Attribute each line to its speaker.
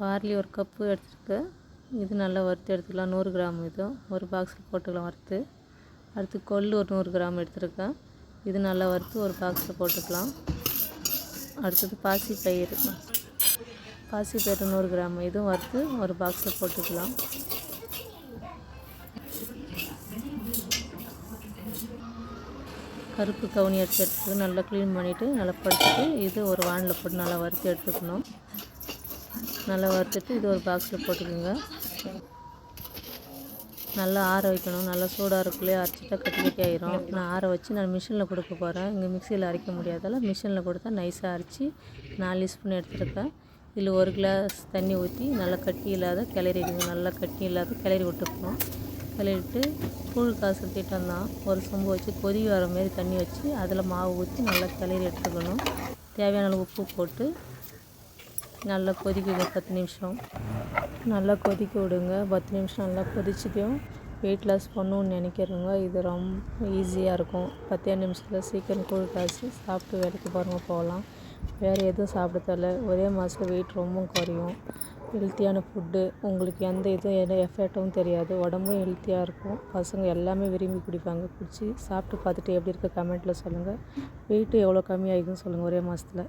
Speaker 1: Barley ஒரு cup எடுத்துருக்கு. இது நல்லா வறுத்து எடுத்துக்கலாம். 100 கிராம் இது ஒரு பாக்ஸில் போட்டுக்கலாம் வறுத்து. அடுத்து கொள்ளு ஒரு 100 கிராம் எடுத்துருக்கேன். இது நல்லா வறுத்து ஒரு பாக்ஸில் போட்டுக்கலாம். அடுத்தது பாசிப்பயிறு 100 கிராம் இதுவும் வறுத்து ஒரு பாக்ஸில் போட்டுக்கலாம். கருப்பு கவுனி எடுத்து நல்லா க்ளீன் பண்ணிவிட்டு நல்லா படுத்துட்டு இது ஒரு வானில் போட்டு நல்லா வறுத்து எடுத்துக்கணும். நல்லா வறுத்துட்டு இது ஒரு பாக்ஸில் போட்டுக்கோங்க. நல்லா ஆற வைக்கணும். நல்லா சூடாக இருக்குள்ளே அரைச்சிட்டா கட்டி கட்டி ஆயிரும். நான் ஆற வச்சு நான் மிஷினில் கொடுக்க போகிறேன். இங்கே மிக்சியில் அரைக்க முடியாதால் மிஷினில் கொடுத்தா நைஸாக அரைச்சி 4 ஸ்பூன் எடுத்துருக்கேன். இதில் 1 கிளாஸ் தண்ணி ஊற்றி நல்லா கட்டி இல்லாத கிளறிடுங்க. நல்லா கட்டி இல்லாத கிளறி விட்டுக்கணும். கிளறிட்டு கூழ் காய்ச்சிட்டு வந்தான் ஒரு சொம்பு வச்சு கொதி வர மாரி தண்ணி வச்சு அதில் மாவு ஊற்றி நல்லா கிளறி எடுத்துக்கணும். தேவையான அளவு உப்பு போட்டு நல்லா கொதிக்குங்க. 10 நிமிஷம் நல்லா கொதிக்க விடுங்க. 10 நிமிஷம் நல்லா கொதிச்சதையும் வெயிட் லாஸ் பண்ணணும்னு நினைக்கிறவங்க இது ரொம்ப ஈஸியாக இருக்கும். 10 நிமிஷத்தில் சீக்கிரம் கூழ் காய்ச்சி சாப்பிட்டு வேலைக்கு பாருங்கள் போகலாம். வேறு எதுவும் சாப்பிட தேவையில்ல. ஒரே மாதத்தில் வெயிட் ரொம்ப குறையும். ஹெல்த்தியான ஃபுட்டு. உங்களுக்கு எந்த இதுவும் எஃபெக்டும் தெரியாது. உடம்பும் ஹெல்த்தியாக இருக்கும். பசங்க எல்லாமே விரும்பி குடிப்பாங்க. குடிச்சு சாப்பிட்டு பார்த்துட்டு எப்படி இருக்குது கமெண்ட்டில் சொல்லுங்கள். வெயிட்டு எவ்வளோ கம்மியாகிக்குன்னு சொல்லுங்கள் ஒரே மாதத்தில்.